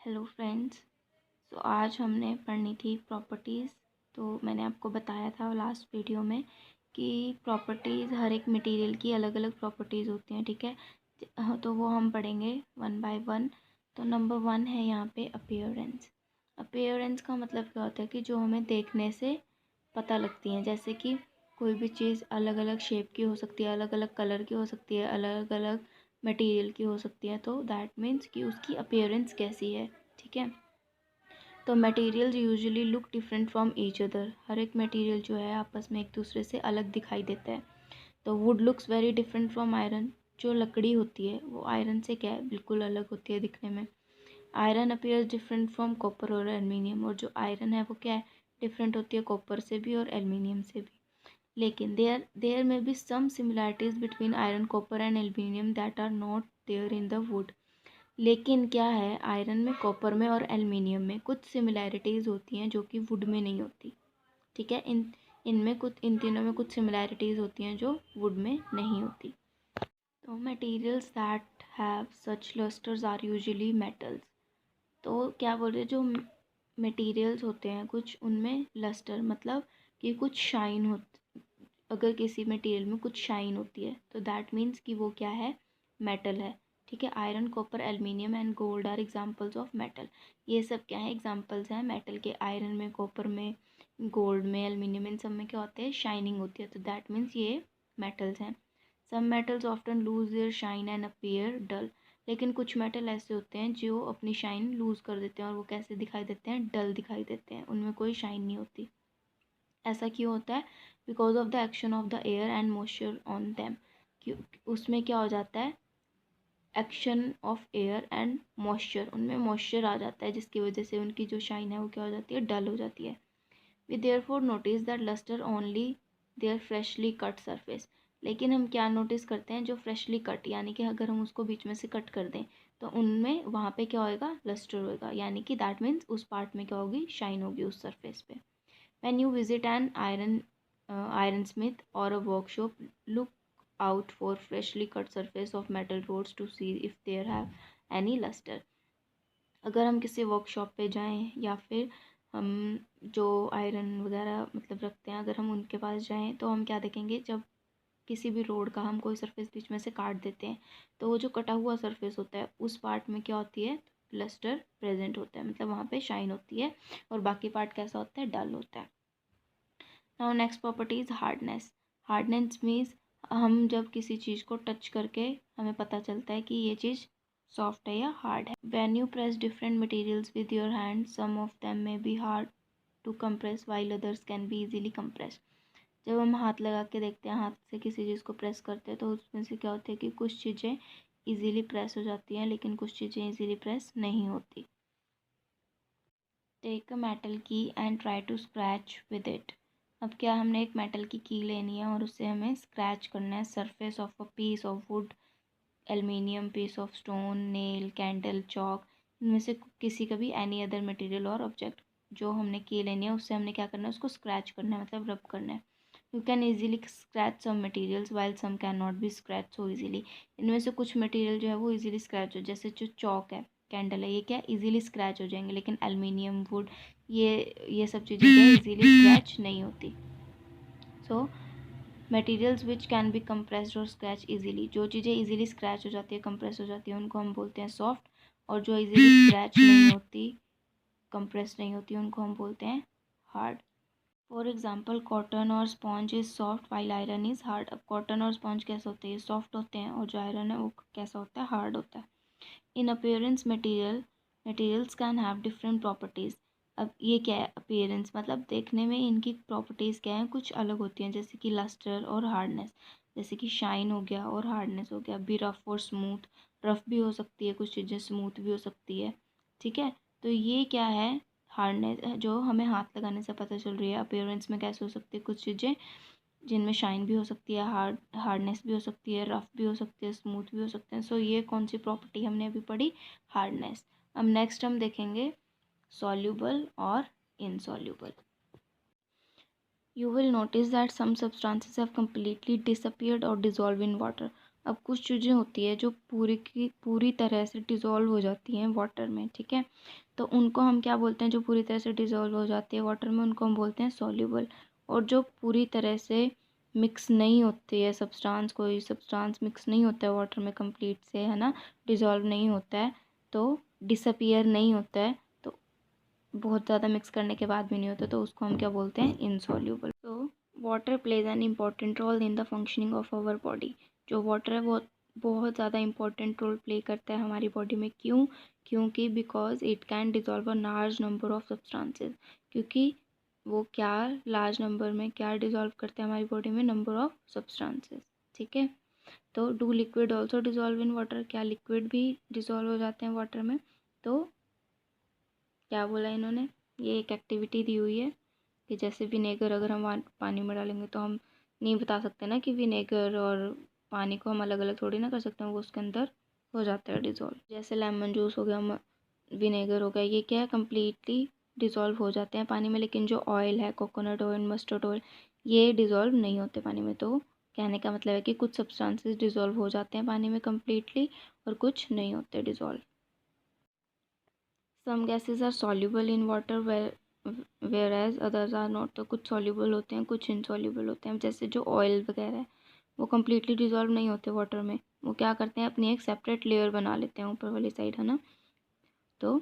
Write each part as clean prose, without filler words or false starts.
Hello friends. आज हमने पढ़नी थी प्रॉपर्टीज़। तो मैंने आपको बताया था लास्ट वीडियो में कि प्रॉपर्टीज़ हर एक मटेरियल की अलग अलग प्रॉपर्टीज़ होती हैं, ठीक है। तो वो हम पढ़ेंगे वन बाय वन। तो नंबर वन है यहाँ पे अपीयरेंस। अपीयरेंस का मतलब क्या होता है कि जो हमें देखने से पता लगती हैं, जैसे कि कोई भी चीज़ अलग अलग शेप की हो सकती है, अलग अलग कलर की हो सकती है, अलग अलग मटेरियल की हो सकती है। तो दैट मीन्स कि उसकी अपीयरेंस कैसी है, ठीक है। तो materials usually look different from each other. हर एक मटेरियल जो है आपस में एक दूसरे से अलग दिखाई देता है। तो would looks very different from iron. जो लकड़ी होती है वो आयरन से क्या है, बिल्कुल अलग होती है दिखने में। Iron appears different from copper और एल्युमिनियम। और जो आयरन है वो क्या है, डिफरेंट होती है कॉपर से भी और एल्युमिनियम से भी। लेकिन there may be some similarities between iron, copper and aluminium that are not there in the wood. लेकिन क्या है, आयरन में, कॉपर में और एल्युमिनियम में कुछ सिमिलैरिटीज़ होती हैं जो कि वुड में नहीं होती, ठीक है। इन तीनों में कुछ सिमिलैरिटीज़ होती हैं जो वुड में नहीं होती। तो materials that have such lusters are usually metals. तो क्या बोल रहे हैं, जो मटेरियल्स होते हैं कुछ, उनमें लस्टर मतलब कि कुछ शाइन होती, अगर किसी मटेरियल में कुछ शाइन होती है तो दैट मीन्स कि वो क्या है, मेटल है, ठीक है। Iron, copper, aluminium and gold are examples of metal. ये सब क्या है, एग्जांपल्स हैं मेटल के। आयरन में, कॉपर में, गोल्ड में, एल्युमिनियम, इन सब में क्या होते हैं, शाइनिंग होती है। तो दैट मीन्स ये मेटल्स हैं। Some metals often lose their shine and appear dull. लेकिन कुछ मेटल ऐसे होते हैं जो अपनी शाइन लूज़ कर देते हैं और वो कैसे दिखाई देते हैं, डल दिखाई देते हैं, उनमें कोई शाइन नहीं होती। ऐसा क्यों होता है, because of the action of the air and moisture on them. उसमें क्या हो जाता है, action of air and moisture, उनमें मॉइस्चर आ जाता है जिसकी वजह से उनकी जो शाइन है वो क्या हो जाती है, डल हो जाती है। We therefore notice that lustre only there freshly cut surface. लेकिन हम क्या नोटिस करते हैं, जो फ्रेशली कट, यानी कि अगर हम उसको बीच में से कट कर दें तो उनमें वहाँ पे क्या होएगा, लस्टर होएगा, यानी कि दैट मीन्स उस पार्ट में क्या होगी, शाइन होगी उस सरफेस पे। When you visit an ironsmith or a workshop, look out for freshly cut surface of metal rods to see if they have any luster. अगर हम किसी वर्कशॉप पे जाएं या फिर हम जो आयरन वगैरह मतलब रखते हैं, अगर हम उनके पास जाएं तो हम क्या देखेंगे, जब किसी भी रोड का हम कोई सरफेस बीच में से काट देते हैं तो वो जो कटा हुआ सरफेस होता है उस पार्ट में क्या होती है, लस्टर प्रेजेंट होता है, मतलब वहाँ पे शाइन होती है। और बाकी पार्ट कैसा होता है, डल होता है। Now next property is hardness. Hardness means हम जब किसी चीज़ को टच करके हमें पता चलता है कि ये चीज़ सॉफ्ट है या हार्ड है। When you press different materials with your hand, some of them may be hard to compress while others can be easily compress. जब हम हाथ लगा के देखते हैं, हाथ से किसी चीज़ को प्रेस करते हैं तो उसमें से क्या होता है कि कुछ चीज़ें इजीली प्रेस हो जाती हैं लेकिन कुछ चीज़ें इजीली प्रेस नहीं होती। Take a metal key and try to scratch with it. अब क्या, हमने एक मेटल की लेनी है और उससे हमें स्क्रैच करना है surface of a piece of wood, aluminium, piece of stone, nail, candle, chalk, इनमें से किसी का भी एनी अदर मटेरियल और ऑब्जेक्ट। जो हमने लेनी है उससे हमने क्या करना है, उसको स्क्रैच करना है, मतलब रब करना है। You can easily scratch some materials while some can not be scratch so easily. इनमें से कुछ मटीरियल जो है वो ईजिली स्क्रैच हो, जैसे जो चॉक है, कैंडल है, ये क्या इजीली स्क्रैच हो जाएंगे। लेकिन एल्युमिनियम, वुड, ये सब चीज़ें क्या इजीली स्क्रैच नहीं होती। So materials which can be compressed और स्क्रैच इजीली, जो चीज़ें इजीली स्क्रैच हो जाती है, कंप्रेस हो जाती है, उनको हम बोलते हैं सॉफ्ट। और जो इजीली स्क्रैच नहीं होती, कंप्रेस नहीं होती, उनको हम बोलते हैं हार्ड। फॉर एग्जाम्पल कॉटन और sponge is soft while iron is hard. अब कॉटन और स्पॉन्ज कैसे होते हैं, सॉफ्ट होते हैं, और जो आयरन है वो कैसा होता है, हार्ड होता है। इन appearance materials can have different properties. अब ये क्या है, अपीयरेंस मतलब देखने में इनकी प्रॉपर्टीज़ क्या हैं, कुछ अलग होती हैं, जैसे कि लस्टर और हार्डनेस। जैसे कि शाइन हो गया और हार्डनेस हो गया। बी रफ और स्मूथ, रफ भी हो सकती है कुछ चीज़ें, स्मूथ भी हो सकती है, ठीक है। तो ये क्या है, हार्डनेस जो हमें हाथ लगाने से पता चल रही है। अपीयरेंस में कैसे हो सकती है, कुछ चीज़ें जिनमें शाइन भी हो सकती है, हार्डनेस भी हो सकती है, रफ भी हो सकती है, स्मूथ भी हो सकते हैं। सो ये कौन सी प्रॉपर्टी हमने अभी पढ़ी, हार्डनेस। अब नेक्स्ट हम देखेंगे सॉल्यूबल और insoluble. You will notice that some substances have completely disappeared or dissolved in water. अब कुछ चीज़ें होती है जो पूरी की पूरी तरह से डिज़ोल्व हो जाती हैं वाटर में, ठीक है। तो उनको हम क्या बोलते हैं, जो पूरी तरह से डिज़ोल्व हो जाती है वाटर में, उनको हम बोलते हैं सॉल्युबल। और जो पूरी तरह से मिक्स नहीं होती है सब्सटेंस, कोई सब्सटेंस मिक्स नहीं होता है वाटर में कंप्लीट से, है ना, डिज़ोल्व नहीं होता है, तो डिसअपियर नहीं होता है, तो बहुत ज़्यादा मिक्स करने के बाद भी नहीं होता, तो उसको हम क्या बोलते हैं, इनसॉल्युबल। तो water plays an important role in the functioning of our body. जो वाटर है वो बहुत ज़्यादा इंपॉर्टेंट रोल प्ले करता है हमारी बॉडी में। क्यों? क्योंकि because it can dissolve a large number of substances. क्योंकि वो क्या लार्ज नंबर में क्या डिज़ोल्व करते हैं हमारी बॉडी में, नंबर ऑफ सब्सटेंसेस, ठीक है। तो do liquid also dissolve in water, क्या लिक्विड भी डिज़ोल्व हो जाते हैं वाटर में? तो क्या बोला इन्होंने, ये एक एक्टिविटी दी हुई है कि जैसे विनेगर अगर हम पानी में डालेंगे तो हम नहीं बता सकते ना कि विनेगर और पानी को हम अलग अलग थोड़ी ना कर सकते हैं, वो उसके अंदर हो जाता है डिज़ोल्व। जैसे लेमन जूस हो गया, विनेगर हो गया, ये क्या है, कम्प्लीटली डिज़ोल्व हो जाते हैं पानी में। लेकिन जो ऑयल है, कोकोनट ऑयल, मस्टर्ड ऑयल, ये डिज़ोल्व नहीं होते पानी में। तो कहने का मतलब है कि कुछ सब्सटेंसेस डिज़ोल्व हो जाते हैं पानी में कम्प्लीटली और कुछ नहीं होते dissolve. Some gases are soluble in water whereas others are not. तो कुछ सॉल्युबल होते हैं, कुछ इनसॉल्युबल होते हैं। जैसे जो ऑयल वगैरह है वो कम्प्लीटली डिज़ोल्व नहीं होते वाटर में, वो क्या करते हैं, अपनी एक सेपरेट लेयर बना लेते हैं ऊपर वाली साइड, है ना। तो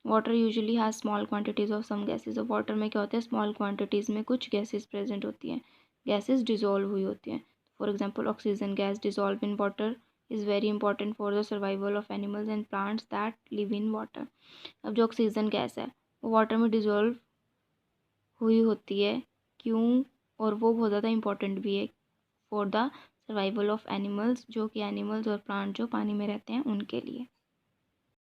water usually has small quantities of some gases. और वाटर में क्या होता है, स्मॉल क्वांटिटीज़ में कुछ गैसेज प्रेजेंट होती हैं, गैसेज डिज़ोल्व हुई होती हैं। For example oxygen gas dissolve in water is very important for the survival of animals and plants that live in water. अब जो ऑक्सीजन गैस है वो वाटर में डिज़ोल्व हुई होती है, क्यों? और वो बहुत ज़्यादा इंपॉर्टेंट भी है for the survival of animals, जो कि एनिमल्स और प्लांट जो पानी में रहते हैं उनके लिए।